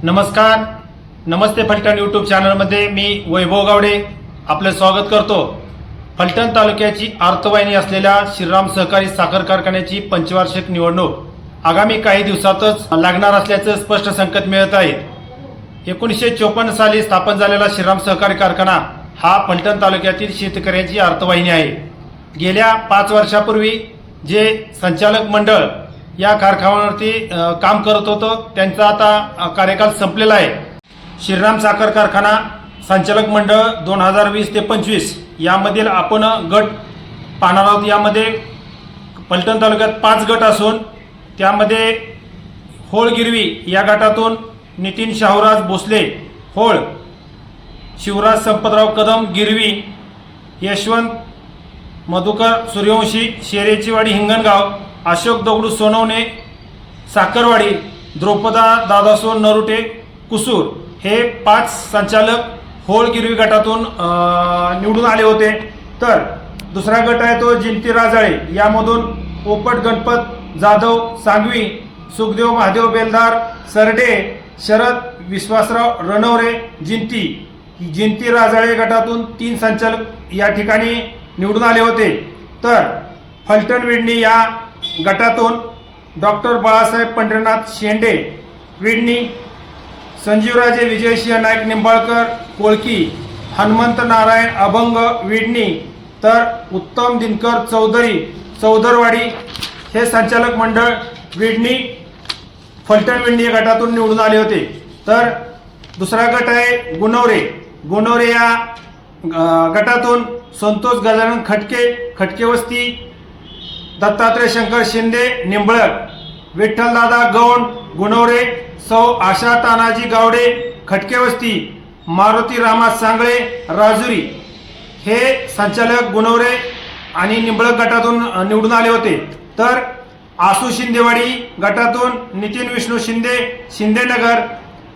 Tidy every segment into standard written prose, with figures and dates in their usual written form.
नमस्कार, नमस्ते फलटण यूट्यूब चॅनलमध्ये मी वैभव गावडे आपले स्वागत करतो। फलटण तालुक्याची अर्थवाहिनी असलेल्या श्रीराम सहकारी साखर कारखान्याची पंचवार्षिक निवडणूक आगामी काही दिवसातच लागणार असल्याचं स्पष्ट संकेत मिळत आहे। 1954 साली स्थापन झालेला श्रीराम सहकारी कारखाना हा फलटण तालुक्यातील शेतकऱ्यांची अर्थवाहिनी आहे। गेल्या 5 वर्षापूर्वी जे संचालक मंडळ या कारखान्यावरती काम करत होतं त्यांचा आता कार्यकाल संपलेला आहे। श्रीराम साखर कारखाना संचालक मंडळ 2020 ते 25 यामधील आपण गट पाहणार आहोत। यामध्ये फलटण तालुक्यात 5 गट असून त्यामध्ये होळ गिरवी या गटातून नितीन शाहूराज भोसले होळ, शिवराज संपतराव कदम गिरवी, यशवंत मधुकर सूर्यवंशी शेरेचीवाडी हिंगणगाव, अशोक दगडू सोनवणे साखरवाडी, द्रौपदा दादासो नरुटे कुसूर हे 5 संचालक होळ गिरवी गटातून निवडून आले होते। तर दुसरा गट आहे तो जिंती राजाळे, यामधून पोपट गणपत जाधव सांगवी, सुखदेव महादेव बेलदार सरडे, शरद विश्वासराव रणवरे जिंती राजाळे गटातून 3 संचालक या ठिकाणी निवडून आले होते। तर फलटण विडणी या गटातून डॉक्टर बाळासाहेब पंढरीनाथ शेंडे विडणी, संजीवराजे विजयसिंह नाईक निंबाळकर कोळकी, हनुमंत नारायण अभंग विडणी, तर उत्तम दिनकर चौधरी चौधरवाडी हे संचालक मंडळ विडणी फलटण विडणी या गटातून निवडून आले होते। तर दुसरा गट आहे गुणवरे या गटातून संतोष गजानन खटके वस्ती, दत्तात्रय शंकर शिंदे निंबळक, विठ्ठलदादा गौंड गुणवरे, सौ आशा तानाजी गावडे खटकेवस्ती, मारुती रामा सांगळे राजुरी हे संचालक गुणवरे आणि निंबळक गटातून निवडून आले होते। तर आसू शिंदेवाडी गटातून नितीन विष्णू शिंदे शिंदेनगर,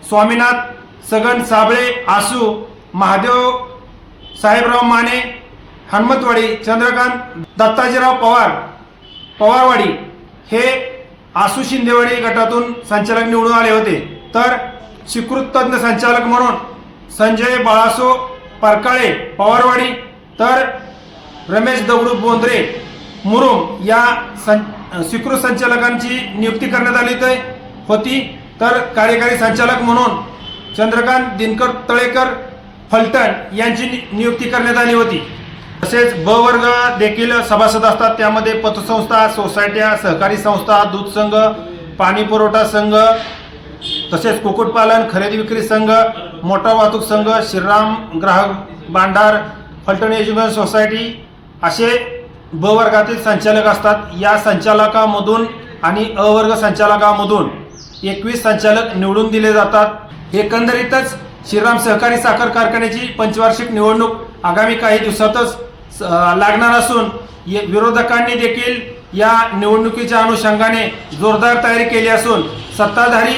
स्वामीनाथ सगन साबळे आसू, महादेव साहेबराव माने हनुमतवाडी, चंद्रकांत दत्ताजीराव पवारवाडी हे आसू शिंदेवाडी गटातून संचालक निवडून आले होते। तर स्वीकृत तज्ञ संचालक म्हणून संजय बाळासो परकाळे पवारवाडी, तर रमेश दगडू बोंद्रे मुरुम या स्वीकृत संचालकांची नियुक्ती करण्यात आली होती। तर कार्यकारी संचालक म्हणून चंद्रकांत दिनकर तळेकर फलटण यांची नियुक्ती करण्यात आली होती। तसेच ब वर्ग देखील सभासद असतात, त्यामध्ये पतसंस्था, सोसायट्या, सहकारी संस्था, दूध संघ, पाणी पुरवठा संघ, तसेच कुक्कुटपालन खरेदी विक्री संघ, मोटार वाहतूक संघ, श्रीराम ग्राहक भांडार, फलटण एज्युकेशन सोसायटी असे ब वर्गातील संचालक असतात। या संचालकामधून आणि अ वर्ग संचालकामधून 21 संचालक निवडून दिले जातात। एकंदरीतच श्रीराम सहकारी साखर कारखान्याची पंचवार्षिक निवडणूक आगामी काही दिवसातच लागणार असून विरोधकांनी देखील या निवडणुकीच्या अनुषंगाने जोरदार तयारी केली असून सत्ताधारी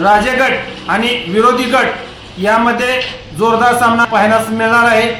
राजे गट आणि विरोधी गट यामध्ये जोरदार सामना पाहण्यास मिळणार आहे।